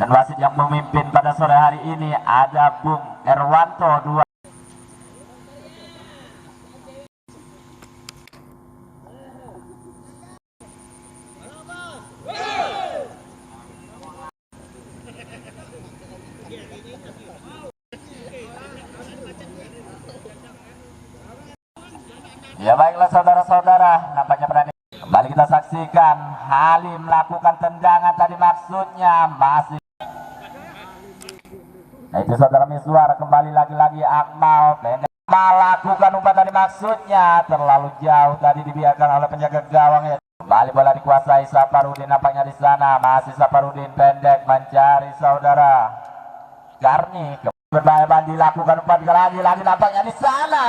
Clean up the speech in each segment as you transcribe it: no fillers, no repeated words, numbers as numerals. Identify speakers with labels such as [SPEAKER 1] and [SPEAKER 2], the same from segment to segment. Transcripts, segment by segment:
[SPEAKER 1] Dan wasit yang memimpin pada sore hari ini ada Bung Erwanto 2. Ya baiklah saudara-saudara, nampaknya berani. Kembali kita saksikan Halim melakukan tendangan tadi, maksudnya masih. Nah itu saudara Miswar, kembali lagi-lagi Akmal pendek melakukan umpan tadi, maksudnya terlalu jauh tadi, dibiarkan oleh penjaga gawang ya. Kembali bola dikuasai Saparudin, nampaknya di sana masih Saparudin pendek mencari saudara Garni. Berbahaya Bandi, lakukan umpan lagi nampaknya di sana.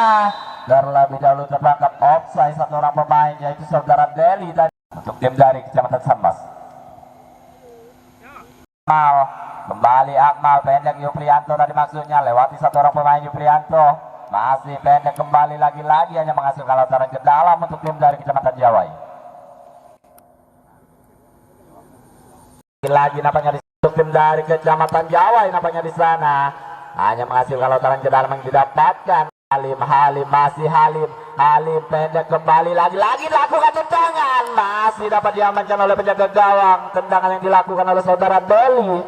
[SPEAKER 1] Terlebih dahulu tertangkap offside satu orang pemain, yaitu saudara Deli tadi untuk tim dari Kecamatan Sambas. Kembali Akmal pendek Yuprianto tadi, maksudnya lewati satu orang pemain. Yuprianto masih pendek, kembali lagi-lagi hanya menghasilkan lontaran ke dalam untuk tim dari Kecamatan Jawai. Lagi nampaknya di tim dari Kecamatan Jawai, nampaknya di sana hanya menghasilkan lontaran ke dalam yang didapatkan. Halim masih Halim pendek, kembali lagi-lagi lakukan tendangan, masih dapat diamankan oleh penjaga gawang. Tendangan yang dilakukan oleh saudara Deli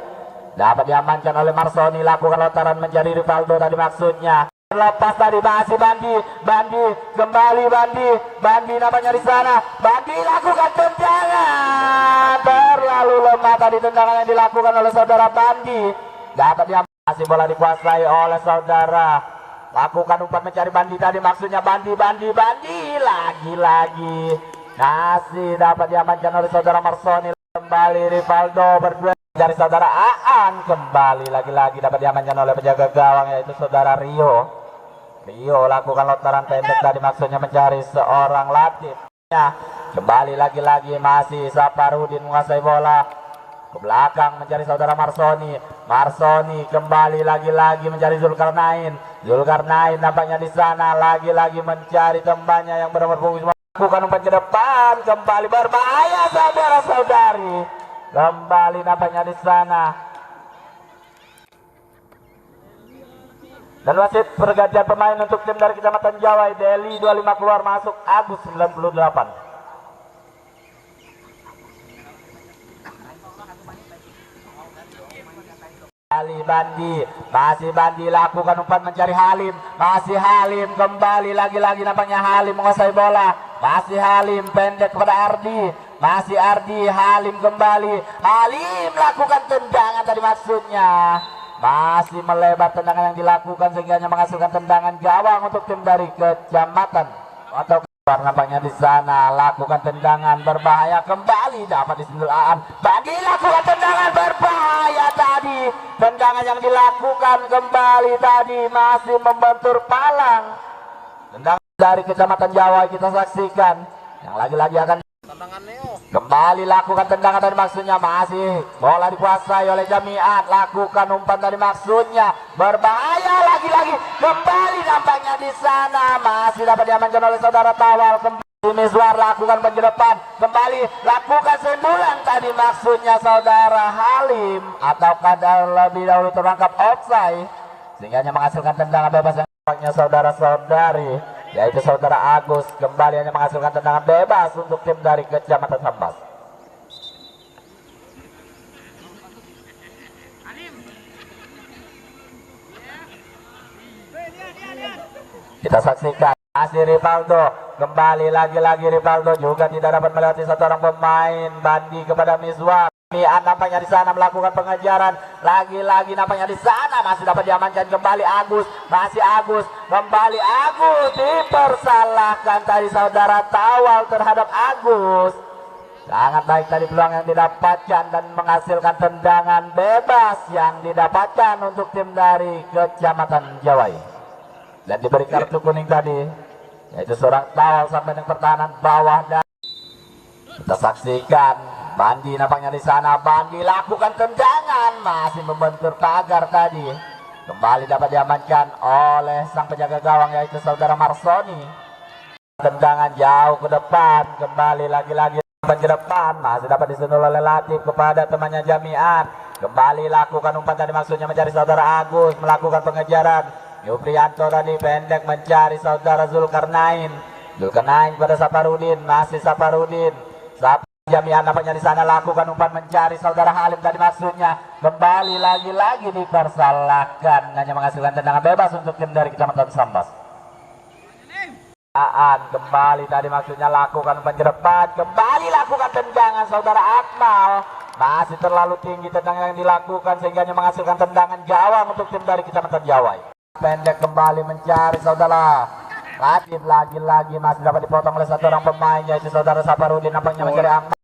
[SPEAKER 1] dapat diamankan oleh Marsoni, lakukan lontaran mencari Rivaldo tadi, maksudnya lepas tadi masih Bandi kembali Bandi namanya di sana. Bandi lakukan tendangan, terlalu lemah tadi tendangan yang dilakukan oleh saudara Bandi. Dapat diamankan, masih bola dikuasai oleh saudara. Lakukan umpan mencari Bandi tadi, maksudnya Bandi lagi-lagi masih dapat diamankan oleh saudara Marsoni. Kembali Rivaldo berdua dari saudara Aan, kembali lagi-lagi dapat diamankan oleh penjaga gawang, yaitu saudara Rio lakukan lontaran pendek tadi, maksudnya mencari seorang Latif. Kembali lagi-lagi masih Saparudin menguasai bola ke belakang mencari saudara Marsoni kembali lagi-lagi mencari Zulkarnain nampaknya di sana lagi-lagi mencari temannya yang berfungsi. Bukan umpan ke depan, kembali berbahaya saudara-saudari, kembali nampaknya di sana. Dan wasit pergantian pemain untuk tim dari Kecamatan Jawai. Deli 25 keluar, masuk Agus 98. Bandi lakukan umpan mencari Halim, masih Halim, kembali lagi-lagi nampaknya Halim menguasai bola, masih Halim pendek kepada Ardi, masih Ardi, Halim kembali, Halim lakukan tendangan tadi, maksudnya masih melebar tendangan yang dilakukan sehingga hanya menghasilkan tendangan gawang untuk tim dari Kecamatan atau nampaknya di sana lakukan tendangan berbahaya, kembali dapat disentuh Aan. Bandi lakukan tendangan berbahaya tadi, tendangan yang dilakukan kembali tadi masih membentur palang. Tendangan dari Kecamatan Jawa kita saksikan yang lagi-lagi akan kembali lakukan tendangan tadi, maksudnya masih bola dikuasai oleh Jamiat, lakukan umpan tadi, maksudnya berbahaya lagi-lagi, kembali nampaknya di sana masih dapat diamankan oleh saudara Tawal. Kembali Miswar lakukan penjerepan, kembali lakukan sendulan tadi, maksudnya saudara Halim, ataukah lebih dahulu terangkap offside sehingga hanya menghasilkan tendangan bebas yang nampaknya saudara-saudari, yaitu saudara Agus, kembali hanya menghasilkan tendangan bebas untuk tim dari Kecamatan Sambas. Kita saksikan masih Rivaldo, kembali lagi-lagi Rivaldo juga tidak dapat melewati satu orang pemain. Bandi kepada Miswar, nampaknya di sana melakukan pengejaran, lagi-lagi nampaknya di sana masih dapat diamankan. Kembali Agus, masih Agus, kembali Agus, dipersalahkan tadi saudara Tawal terhadap Agus. Sangat baik tadi peluang yang didapatkan dan menghasilkan tendangan bebas yang didapatkan untuk tim dari Kecamatan Jawai. Dan diberi kartu kuning tadi, yaitu seorang Tawal sampai dengan pertahanan bawah. Dan kita saksikan Bandi nampaknya di sana, Bandi lakukan tendangan, masih membentur pagar tadi, kembali dapat diamankan oleh sang penjaga gawang, yaitu saudara Marsoni. Tendangan jauh ke depan, kembali lagi-lagi ke depan, masih dapat disentuh oleh Latif kepada temannya Jamiat. Kembali lakukan umpan tadi maksudnya mencari saudara Agus, melakukan pengejaran. Yuprianto tadi pendek mencari saudara Zulkarnain. Zulkarnain pada Saparudin, masih Saparudin. Jami'an nampaknya di sana lakukan umpan mencari saudara Halim tadi maksudnya. Kembali lagi-lagi dipersalahkan, hanya menghasilkan tendangan bebas untuk tim dari Kecamatan Sambas. Kembali tadi maksudnya lakukan umpan ke depan, kembali lakukan tendangan saudara Akmal. Masih terlalu tinggi tendangan yang dilakukan sehingga hanya menghasilkan tendangan gawang untuk tim dari Kecamatan Jawai. Pendek kembali mencari saudara Latif, lagi-lagi masih dapat dipotong oleh satu orang pemain yaitu saudara Saparudin, nampaknya mencari Akmal.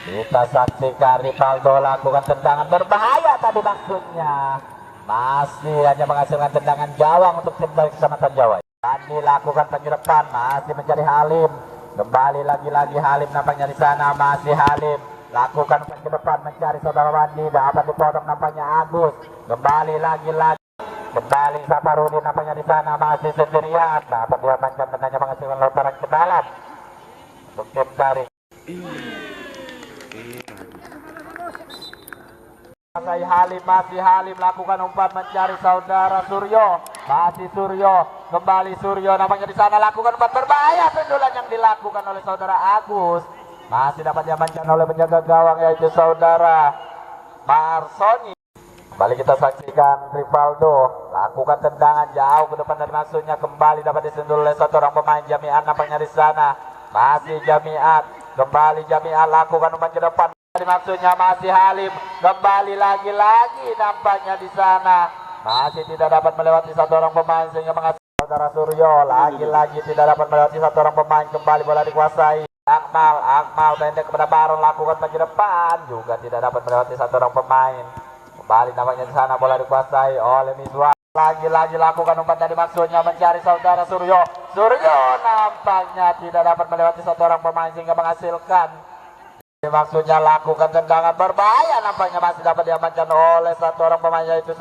[SPEAKER 1] Kita saksikan Rivaldo lakukan tendangan berbahaya tadi maksudnya. Masih hanya menghasilkan tendangan gawang untuk tim dari Kecamatan Jawai. Tadi lakukan penyerpan, masih mencari Halim. Kembali lagi-lagi Halim nampaknya di sana, masih Halim. Lakukan umpan ke depan mencari saudara Wandi, dapat dipotong nampaknya Agus. Kembali lagi-lagi. Kembali Saparudin nampaknya di sana, masih sendirian. Dapat diamankan tendangannya menghasilkan lontaran ke dalam untuk tim dari masih Halim lakukan umpan mencari saudara Suryo, masih Suryo, kembali Suryo nampaknya di sana lakukan umpan berbahaya, pendulan yang dilakukan oleh saudara Agus masih dapat diamankan oleh penjaga gawang yaitu saudara Marsoni. Kembali kita saksikan Rivaldo lakukan tendangan jauh ke depan dari maksudnya, kembali dapat disundul oleh satu orang pemain Jami'at nampaknya di sana, masih Jami'at, kembali Jami'at lakukan umpan ke depan. Maksudnya masih Halim, kembali lagi-lagi nampaknya di sana masih tidak dapat melewati satu orang pemain sehingga menghasilkan saudara Suryo, lagi-lagi tidak dapat melewati satu orang pemain. Kembali bola dikuasai Akmal pendek kepada Baron, lakukan maju depan juga tidak dapat melewati satu orang pemain. Kembali nampaknya di sana bola dikuasai oleh Miswa, lagi-lagi lakukan umpan tadi maksudnya mencari saudara Suryo nampaknya tidak dapat melewati satu orang pemain sehingga menghasilkan maksudnya lakukan tendangan berbahaya, nampaknya masih dapat diamankan oleh satu orang pemain yaitu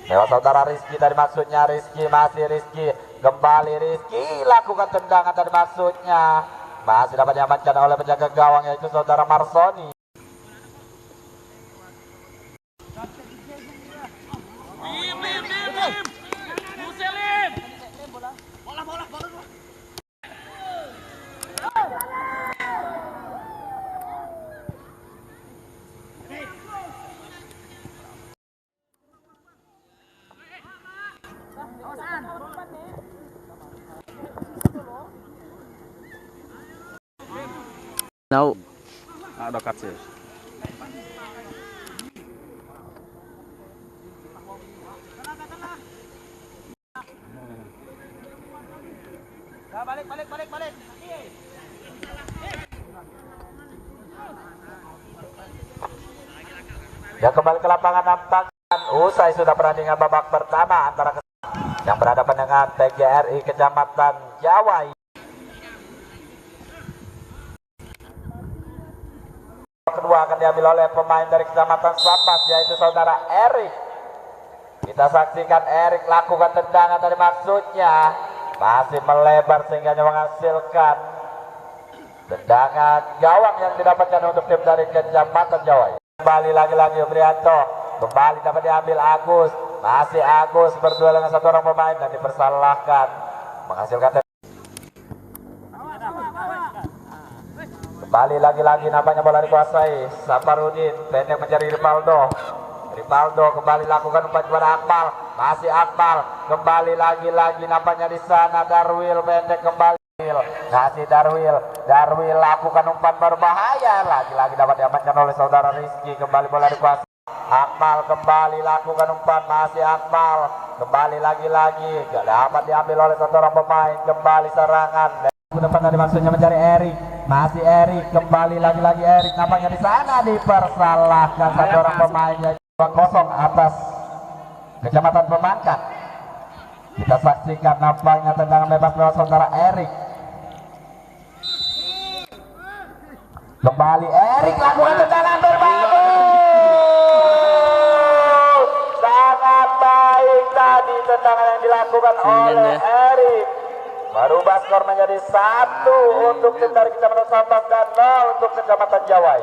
[SPEAKER 1] saudara Rizky tadi maksudnya. Rizky, masih Rizky, kembali Rizky lakukan tendangan tadi maksudnya masih dapat diamankan oleh penjaga gawang yaitu saudara Marsoni.
[SPEAKER 2] Tahu.
[SPEAKER 3] Ada kaca. Balik.
[SPEAKER 1] Ya, kembali ke lapangan nampaknya usai sudah pertandingan babak pertama antara yang berhadapan dengan TGRI Kecamatan Jawai. Kedua akan diambil oleh pemain dari Kecamatan Sambas yaitu saudara Erik. Kita saksikan Erik lakukan tendangan tadi maksudnya masih melebar sehingga menghasilkan tendangan gawang yang didapatkan untuk tim dari Kecamatan Jawai. Kembali lagi-lagi Yuprianto, kembali dapat diambil Agus, masih Agus berdua dengan satu orang pemain dan dipersalahkan menghasilkan kembali lagi-lagi nampaknya bola dikuasai Saparudin, pendek mencari Rivaldo kembali lakukan umpan kepada Akmal, masih Akmal, kembali lagi-lagi nampaknya di sana Darwil pendek kembali kasih Darwil lakukan umpan berbahaya, lagi-lagi dapat diamankan oleh saudara Rizky. Kembali bola dikuasai Akmal, kembali lakukan umpan, masih Akmal, kembali lagi-lagi dapat diambil oleh satu orang pemain. Kembali serangan depan tadi maksudnya mencari Erik, masih Erik, kembali lagi-lagi Erik, nampaknya di sana dipersalahkan satu orang pemain yaitu 2-0 atas Kecamatan Pemangkat. Kita saksikan nampaknya tendangan bebas lewat saudara Erik. Kembali Erik lakukan tendangan berbagus. Sangat baik tadi tendangan yang dilakukan oleh Erik. Merubah skor menjadi 1 untuk tim dari Kecamatan Sambas dan 0 untuk Kecamatan Jawai.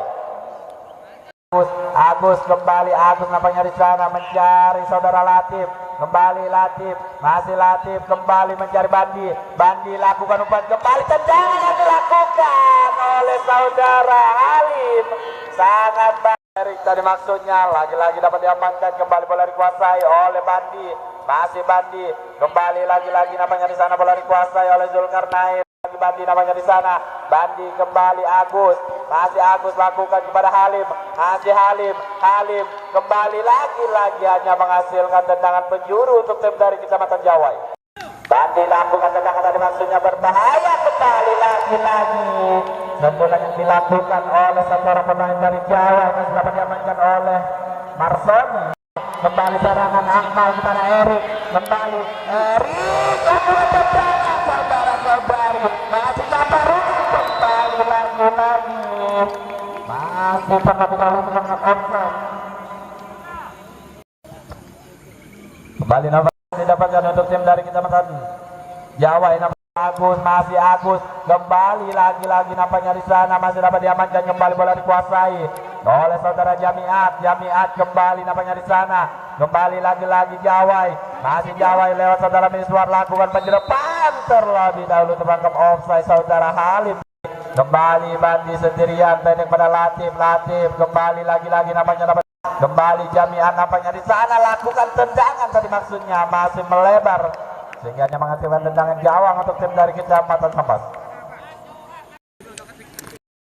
[SPEAKER 1] Agus kembali, Agus nampaknya di sana mencari saudara Latif, kembali Latif, masih Latif kembali mencari Bandi, Bandi lakukan umpan kembali, tendangan yang dilakukan oleh saudara Halim sangat baik tadi maksudnya, lagi-lagi dapat diamankan, kembali bola dikuasai oleh Bandi, masih Bandi kembali lagi-lagi nampaknya di sana bola dikuasai oleh Zulkarnain. Bandi namanya di sana, Bandi kembali Agus, masih Agus lakukan kepada Halim, masih Halim, Halim kembali lagi-lagi hanya menghasilkan tendangan penjuru untuk tim dari Kecamatan Jawai. Bandi lakukan tendangan tadi maksudnya berbahaya, kembali lagi-lagi tendangan yang dilakukan oleh seorang pemain dari Jawa masih dapat diamankan oleh Marsoni. Kembali serangan Akmal kepada Erik, kembali Erik lakukan tendangan saudara-saudari, masih Saparudin kembali lagi-lagi masih sangat offside. Kembali namanya didapatkan untuk tim dari Kecamatan Jawa. Agus, masih Agus kembali lagi-lagi nampaknya di sana masih dapat diamankan, kembali bola dikuasai oleh saudara Jamiat, Jamiat kembali nampaknya di sana, kembali lagi-lagi Jawai, masih Jawai lewat saudara Miswar lakukan penjerepan, terlebih dahulu tertangkap offside saudara Halim. Kembali Bandi sendirian pendek pada Latif, Latif kembali lagi-lagi nampaknya dapat, kembali Jamiat nampaknya di sana lakukan tendangan tadi maksudnya masih melebar sehingga hanya menghasilkan tendangan gawang untuk tim dari Kecamatan Sampas.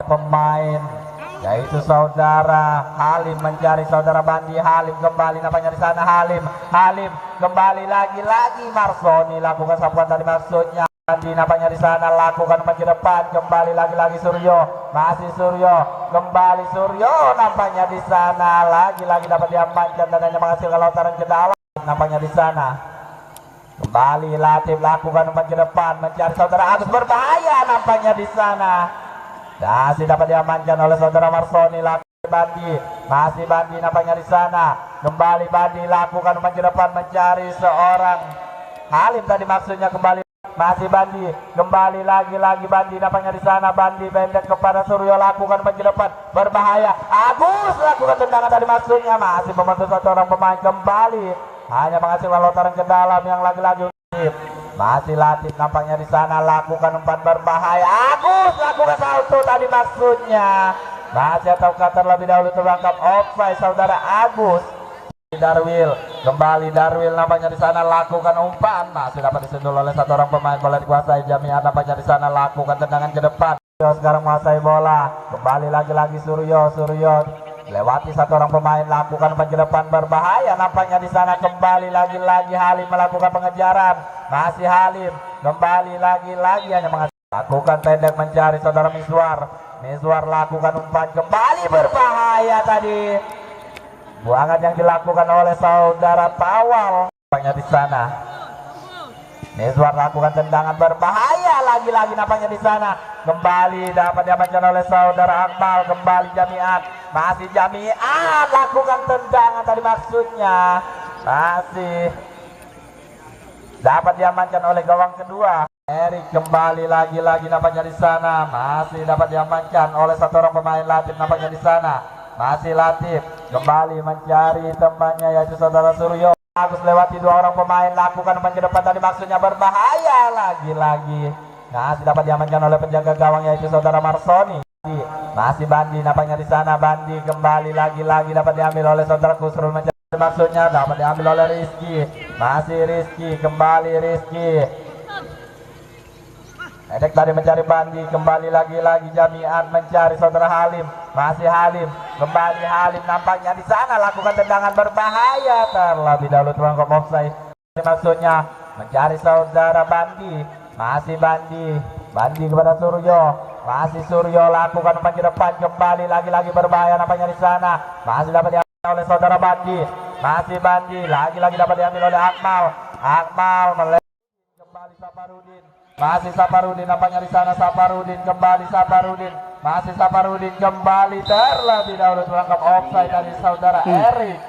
[SPEAKER 1] Pemain yaitu saudara Halim mencari saudara Bandi, Halim kembali nampaknya di sana, Halim, Halim kembali lagi-lagi Marsoni lakukan sapuan tadi maksudnya, Bandi nampaknya di sana lakukan maju depan, kembali lagi-lagi Suryo, masih Suryo, kembali Suryo nampaknya di sana lagi-lagi dapat diamankan dan hanya menghasilkan lontaran ke dalam nampaknya di sana. Kembali Latif lakukan umpan ke depan mencari saudara Agus, berbahaya nampaknya di sana. Masih dapat diamankan oleh saudara Marsoni, lakukan Bandi, masih Bandi nampaknya di sana. Kembali Bandi lakukan umpan ke depan mencari seorang Halim tadi maksudnya, kembali masih Bandi, kembali lagi-lagi Bandi nampaknya di sana. Bandi pendek kepada Suryo lakukan umpan ke depan, berbahaya. Agus lakukan tendangan tadi maksudnya, masih membantu seorang pemain, kembali hanya menghasilkan lontaran ke dalam yang lagi-lagi masih Latif nampaknya di sana lakukan umpan berbahaya. Agus lakukan salto tadi maksudnya, masih ataukah terlebih dahulu terangkap offside saudara Agus. Darwil kembali, Darwil nampaknya di sana lakukan umpan, masih dapat disentuh oleh satu orang pemain, bola dikuasai Jamiat nampaknya di sana lakukan tendangan ke depan. Sekarang menguasai bola, kembali lagi-lagi Suryo, Suryo lewati satu orang pemain lakukan umpan ke depan berbahaya nampaknya di sana, kembali lagi-lagi Halim melakukan pengejaran, masih Halim kembali lagi-lagi hanya lakukan pendek mencari saudara Miswar, Miswar lakukan umpan kembali berbahaya tadi, buangan yang dilakukan oleh saudara Tawal nampaknya di sana. Miswar lakukan tendangan berbahaya lagi-lagi nampaknya di sana, kembali dapat diamankan oleh saudara Akmal, kembali Jamiat, masih Jamiat lakukan tendangan tadi maksudnya, masih dapat diamankan oleh gawang kedua. Erik kembali lagi-lagi nampaknya di sana, masih dapat diamankan oleh satu orang pemain Latif nampaknya di sana, masih Latif kembali mencari temannya yaitu saudara Suryo. Agus lewati dua orang pemain lakukan umpan ke depan tadi maksudnya berbahaya lagi-lagi, masih dapat diamankan oleh penjaga gawang yaitu saudara Marsoni. Masih Bandi nampaknya di sana, Bandi kembali lagi-lagi dapat diambil oleh saudara Kusrul mencari maksudnya, dapat diambil oleh Rizky, masih Rizky kembali Rizky. Edek tadi mencari Bandi, kembali lagi-lagi Jamiat mencari saudara Halim, masih Halim kembali Halim nampaknya di sana lakukan tendangan berbahaya, terlebih dahulu terangkap offside maksudnya, mencari saudara Bandi, masih Bandi, Bandi kepada Suryo, masih Suryo lakukan umpan ke depan, kembali lagi-lagi berbahaya nampaknya di sana, masih dapat diambil oleh saudara Bandi, masih Bandi lagi-lagi dapat diambil oleh Akmal, Akmal kembali Saparudin, masih Saparudin nampaknya di sana, Saparudin kembali Saparudin, masih Saparudin kembali, terlebih dahulu terangkap offside dari saudara Erik.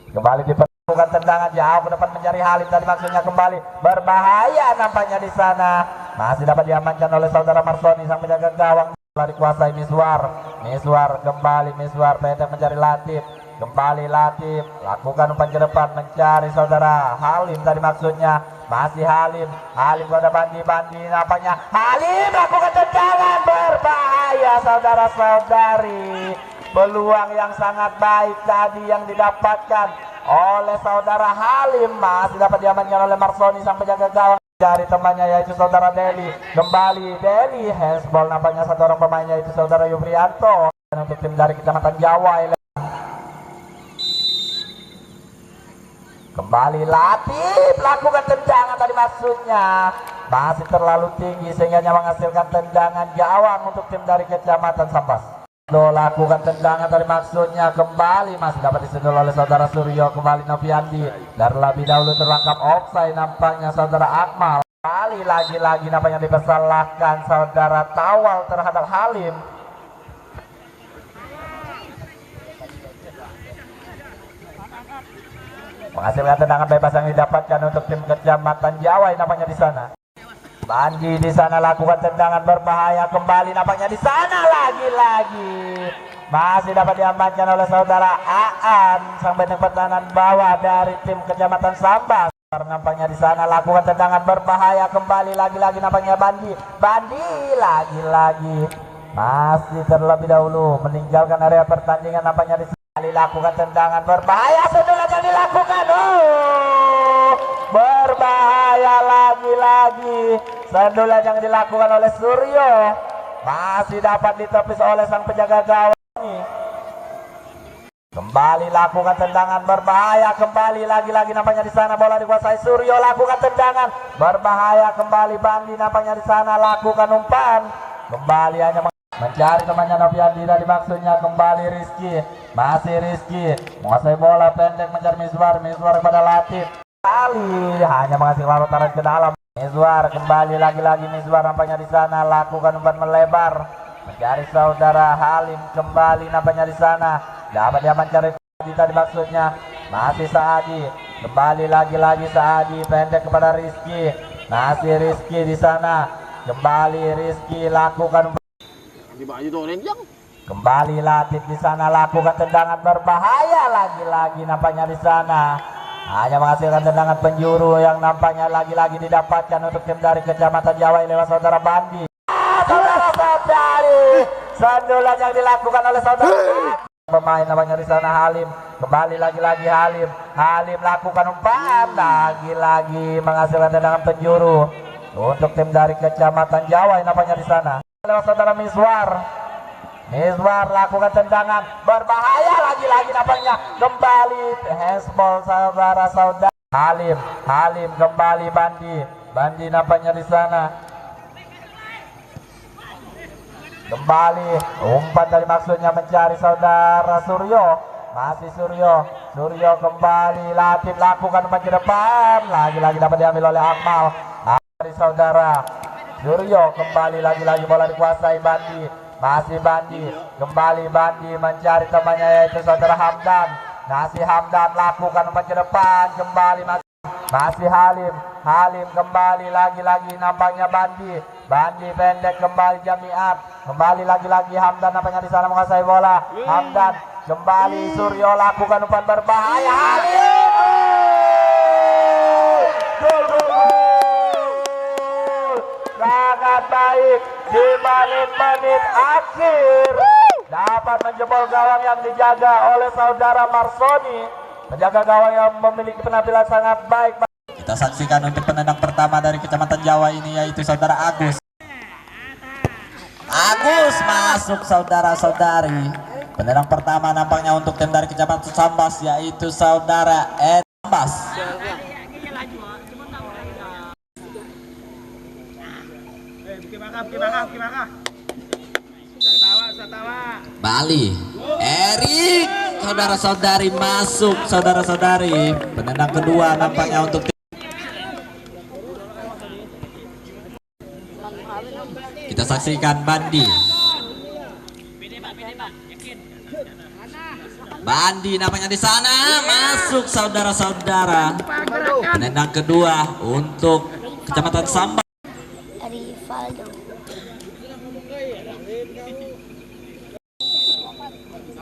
[SPEAKER 1] Kembali diperlukan tendangan jauh ke depan mencari Halim tadi maksudnya, kembali berbahaya nampaknya di sana, masih dapat diamankan oleh saudara Marsoni sang penjaga gawang. Lari kuasai Miswar kembali Miswar pendek mencari Latif, kembali Latif lakukan umpan ke depan mencari saudara Halim tadi maksudnya, masih Halim pada Bandi nampaknya Halim lakukan tendangan berbahaya saudara-saudari. Peluang yang sangat baik tadi yang didapatkan oleh saudara Halim masih dapat diamankan oleh Marsoni sang penjaga gawang dari temannya yaitu saudara Deli. Kembali Deli, handsball nampaknya satu orang pemainnya yaitu saudara Yubrianto. Dan untuk tim dari Kecamatan Jawa kembali Latif lakukan tendangan tadi maksudnya masih terlalu tinggi sehingga menghasilkan tendangan gawang untuk tim dari Kecamatan Sambas. Lakukan tendangan tadi maksudnya kembali masih dapat disedul oleh saudara Suryo, kembali Noviandi dan lebih dahulu terlangkap offside nampaknya saudara Akmal. Kembali lagi-lagi nampaknya dipersalahkan saudara Tawal terhadap Halim. Menghasilkan tendangan bebas yang didapatkan untuk tim Kecamatan Jawa nampaknya di sana. Bandi di sana lakukan tendangan berbahaya kembali nampaknya di sana lagi-lagi masih dapat diamankan oleh saudara Aan sang benteng pertahanan bawah dari tim Kecamatan Sambas. Nampaknya di sana lakukan tendangan berbahaya kembali lagi-lagi nampaknya Bandi lagi-lagi masih terlebih dahulu meninggalkan area pertandingan nampaknya di sana lakukan tendangan berbahaya sudah yang dilakukan berbahaya lagi-lagi. Sendulan yang dilakukan oleh Suryo masih dapat ditepis oleh sang penjaga gawang ini. Kembali lakukan tendangan berbahaya kembali lagi-lagi nampaknya di sana bola dikuasai Suryo lakukan tendangan berbahaya kembali Bandi nampaknya di sana lakukan umpan kembali hanya mencari temannya Noviandi tadi maksudnya kembali Rizky masih Rizky menguasai bola pendek mencari Miswar kepada Latif kali hanya menghasilkan lontaran ke dalam. Miswar kembali lagi-lagi Miswar nampaknya di sana lakukan umpan melebar mencari saudara Halim kembali nampaknya di sana dapat diamankan tadi maksudnya masih Saadi kembali lagi-lagi Saadi pendek kepada Rizky masih Rizky di sana kembali Rizky lakukan kembali Latif di sana lakukan tendangan berbahaya lagi-lagi nampaknya di sana. Hanya menghasilkan tendangan penjuru yang nampaknya lagi-lagi didapatkan untuk tim dari Kecamatan Jawa lewat saudara Bandi. Saudara-saudari, sendulan yang dilakukan oleh saudara pemain namanya di sana Halim. Kembali lagi-lagi Halim lakukan umpan lagi-lagi menghasilkan tendangan penjuru untuk tim dari Kecamatan Jawa nampaknya di sana. Lewat saudara Miswar lakukan tendangan berbahaya lagi-lagi nampaknya kembali handsball saudara-saudara Halim kembali Bandi nampaknya di sana kembali umpan dari maksudnya mencari saudara Suryo masih Suryo kembali Latif lakukan umpan ke depan lagi-lagi dapat diambil oleh Akmal dari saudara Suryo kembali lagi-lagi bola dikuasai Bandi masih Bandi kembali Bandi mencari temannya yaitu saudara Hamdan lakukan umpan ke depan kembali masih Halim kembali lagi-lagi nampaknya Bandi pendek kembali Jamiat kembali lagi-lagi Hamdan nampaknya di sana menguasai bola Hamdan kembali Suryo lakukan umpan berbahaya Halim sangat baik di menit-menit akhir dapat menjebol gawang yang dijaga oleh saudara Marsoni, penjaga gawang yang memiliki penampilan sangat baik. Kita saksikan untuk penendang pertama dari Kecamatan Jawa ini yaitu saudara Agus masuk saudara-saudari. Penendang pertama nampaknya untuk tim dari Kecamatan Sambas yaitu saudara Sambas. Bali Erik saudara-saudari masuk saudara-saudari penendang kedua nampaknya untuk kita saksikan Bandi nampaknya di sana masuk saudara-saudara penendang kedua untuk Kecamatan Sambas.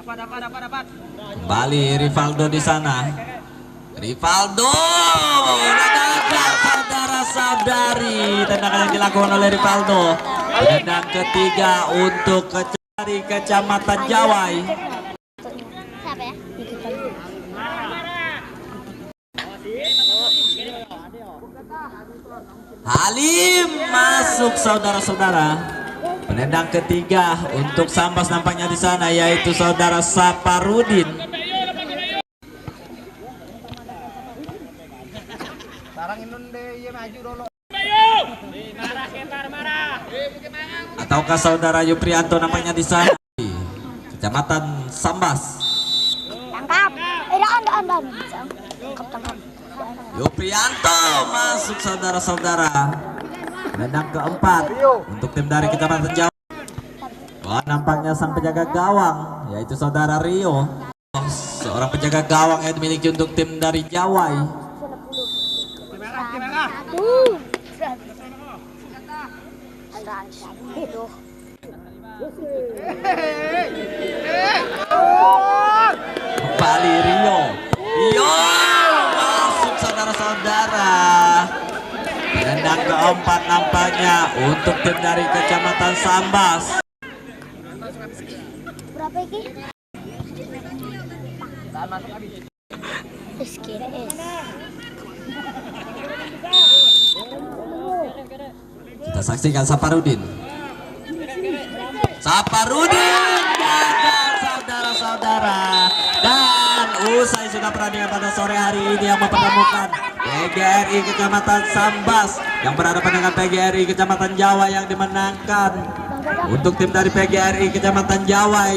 [SPEAKER 2] Kembali Rivaldo di sana. Rivaldo gagal saudara-saudari. Tendangan yang dilakukan oleh Rivaldo. Tendangan ketiga untuk dari Kecamatan Jawai.
[SPEAKER 4] Siapa ya?
[SPEAKER 2] Halim masuk saudara-saudara. Penendang ketiga untuk Sambas nampaknya di sana yaitu saudara Saparudin. Ataukah saudara Yuprianto nampaknya di sana? Kecamatan Sambas.
[SPEAKER 4] Tangkap. Daan. Tangkap.
[SPEAKER 2] Yuprianto masuk saudara-saudara. Penendang keempat untuk tim dari Kecamatan Jawa. Wah, nampaknya sang penjaga gawang yaitu saudara Rio. Seorang penjaga gawang yang dimiliki untuk tim dari Jawai. Kembali Rio masuk saudara-saudara. Penendang keempat nampaknya untuk tim dari Kecamatan Sambas.
[SPEAKER 4] Berapa ini? SKS.
[SPEAKER 2] Kita saksikan Saparudin gagal saudara-saudara. Dan usai sudah pertandingan pada sore hari ini yang mempertemukan PGRI Kecamatan Sambas yang berhadapan dengan PGRI Kecamatan Jawa yang dimenangkan untuk tim dari PGRI Kecamatan Jawa.